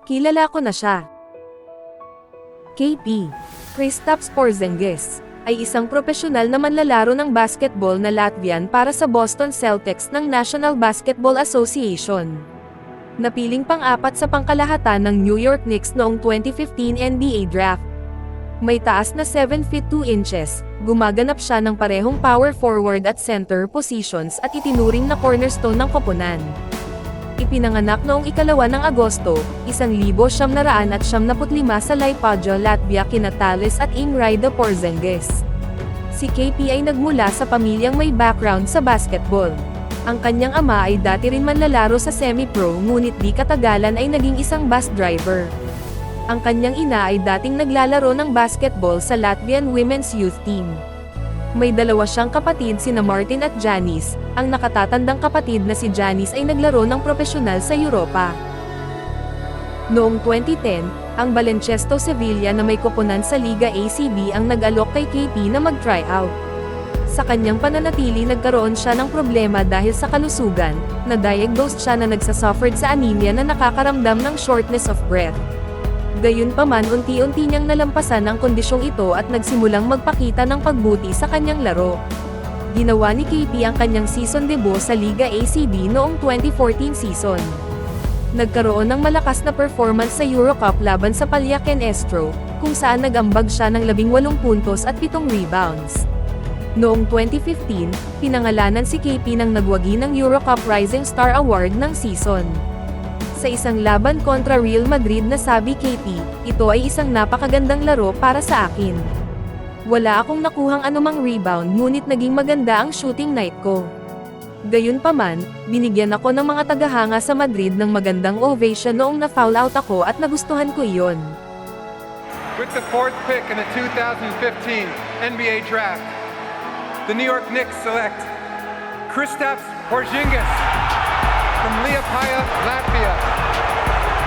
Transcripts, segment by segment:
Kilala ko na siya. KP. Kristaps Porzingis ay isang profesional na manlalaro ng basketball na Latvian para sa Boston Celtics ng National Basketball Association. Napiling pang-apat sa pangkalahatan ng New York Knicks noong 2015 NBA Draft. May taas na 7 feet 2 inches, gumaganap siya ng parehong power forward at center positions at itinuring na cornerstone ng koponan. Ipinanganak noong 2 ng Agosto, 1975 sa Liepāja, Latvia kina Talis at Ingrid Porzingis. Si KP ay nagmula sa pamilyang may background sa basketball. Ang kanyang ama ay dati rin manlalaro sa semi-pro ngunit di katagalan ay naging isang bus driver. Ang kanyang ina ay dating naglalaro ng basketball sa Latvian Women's Youth Team. May dalawa siyang kapatid sina Martin at Janice, ang nakatatandang kapatid na si Janice ay naglaro ng profesional sa Europa. Noong 2010, ang Baloncesto Sevilla na may koponan sa Liga ACB ang nag-alok kay KP na mag-tryout. Sa kanyang pananatili nagkaroon siya ng problema dahil sa kalusugan, na-diagnosed siya na nagsasuffered sa anemia na nakakaramdam ng shortness of breath. Gayunpaman unti-unti niyang nalampasan ang kondisyong ito at nagsimulang magpakita ng pagbuti sa kanyang laro. Ginawa ni KP ang kanyang season debut sa Liga ACB noong 2014 season. Nagkaroon ng malakas na performance sa Eurocup laban sa Palyaken Estro, kung saan nag-ambag siya ng 18 puntos at 7 rebounds. Noong 2015, pinangalanan si KP ng nagwagi ng Eurocup Rising Star Award ng season. Sa isang laban kontra Real Madrid na sabi KP, ito ay isang napakagandang laro para sa akin. Wala akong nakuhang anumang rebound ngunit naging maganda ang shooting night ko. Gayunpaman, binigyan ako ng mga tagahanga sa Madrid ng magandang ovation noong na-foul out ako at nagustuhan ko iyon. With the 4th pick in the 2015 NBA Draft, the New York Knicks select Kristaps Porzingis from Liepāja, Latvia.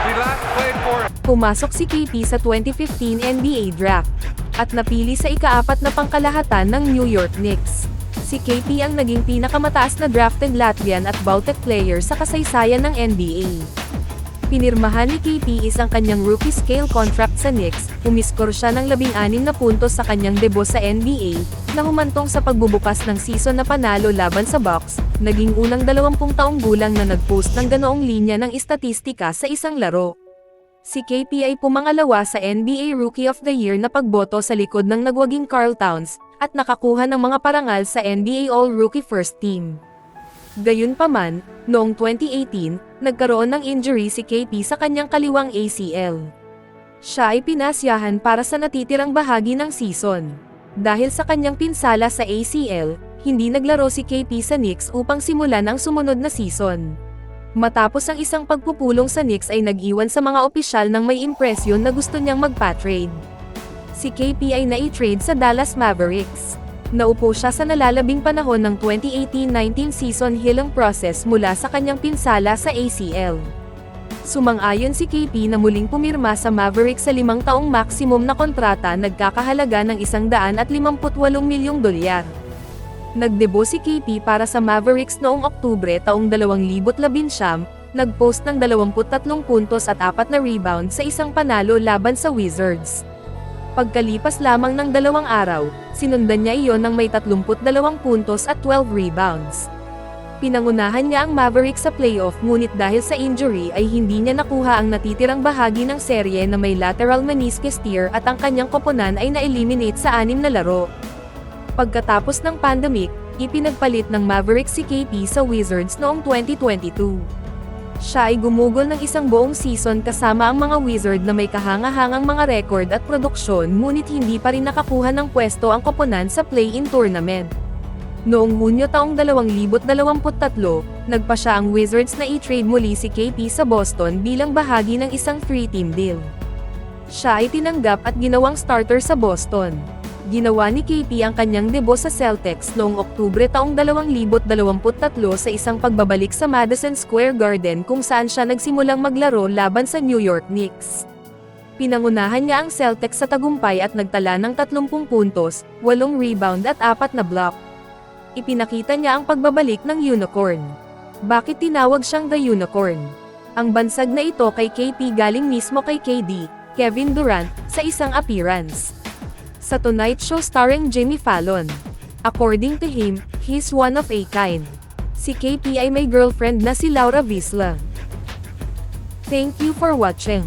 He last played for. Pumasok si KP sa 2015 NBA Draft, at napili sa ika-4 na pangkalahatan ng New York Knicks. Si KP ang naging pinakamataas na drafted Latvian at Baltic player sa kasaysayan ng NBA. Pinirmahan ni KP ang kanyang rookie scale contract sa Knicks, umiskor siya ng 16 na puntos sa kanyang debut sa NBA, na humantong sa pagbubukas ng season na panalo laban sa Bucks, naging unang 20 taong gulang na nag-post ng ganoong linya ng istatistika sa isang laro. Si KP ay pumangalawa sa NBA Rookie of the Year na pagboto sa likod ng nagwaging Karl Towns, at nakakuha ng mga parangal sa NBA All-Rookie First Team. Gayunpaman, noong 2018, nagkaroon ng injury si KP sa kanyang kaliwang ACL. Siya ay pinasyahan para sa natitirang bahagi ng season. Dahil sa kanyang pinsala sa ACL, hindi naglaro si KP sa Knicks upang simulan ang sumunod na season. Matapos ang isang pagpupulong sa Knicks ay nag-iwan sa mga opisyal ng may impresyon na gusto niyang magpa-trade. Si KP ay nai-trade sa Dallas Mavericks. Naupo siya sa nalalabing panahon ng 2018-19 season healing process mula sa kanyang pinsala sa ACL. Sumang-ayon si KP na muling pumirma sa Mavericks sa 5 taong maximum na kontrata nagkakahalaga ng $158 milyong. Nagdebut si KP para sa Mavericks noong Oktubre taong 2019, nag-post ng 23 puntos at 4 na rebound sa isang panalo laban sa Wizards. Pagkalipas lamang ng 2 araw, sinundan niya iyon ng may 32 puntos at 12 rebounds. Pinangunahan niya ang Mavericks sa playoff ngunit dahil sa injury ay hindi niya nakuha ang natitirang bahagi ng serye na may lateral meniscus tear at ang kanyang koponan ay na-eliminate sa 6 na laro. Pagkatapos ng pandemic, ipinagpalit ng Mavericks si KP sa Wizards noong 2022. Siya ay gumugol ng isang buong season kasama ang mga Wizard na may kahanga-hangang mga record at produksyon ngunit hindi pa rin nakakuha ng pwesto ang koponan sa play-in tournament. Noong Hunyo taong 2023, nagpa siya ang Wizards na i-trade muli si KP sa Boston bilang bahagi ng isang 3-team deal. Siya ay tinanggap at ginawang starter sa Boston. Ginawa ni KP ang kanyang debut sa Celtics noong Oktubre taong 2023 sa isang pagbabalik sa Madison Square Garden kung saan siya nagsimulang maglaro laban sa New York Knicks. Pinangunahan niya ang Celtics sa tagumpay at nagtala ng 30 puntos, 8 rebound at 4 na block. Ipinakita niya ang pagbabalik ng Unicorn. Bakit tinawag siyang The Unicorn? Ang bansag na ito kay KP galing mismo kay KD, Kevin Durant, sa isang appearance sa Tonight Show starring Jimmy Fallon. According to him, he's one of a kind. Si KP ay may girlfriend na si Laura Visla. Thank you for watching.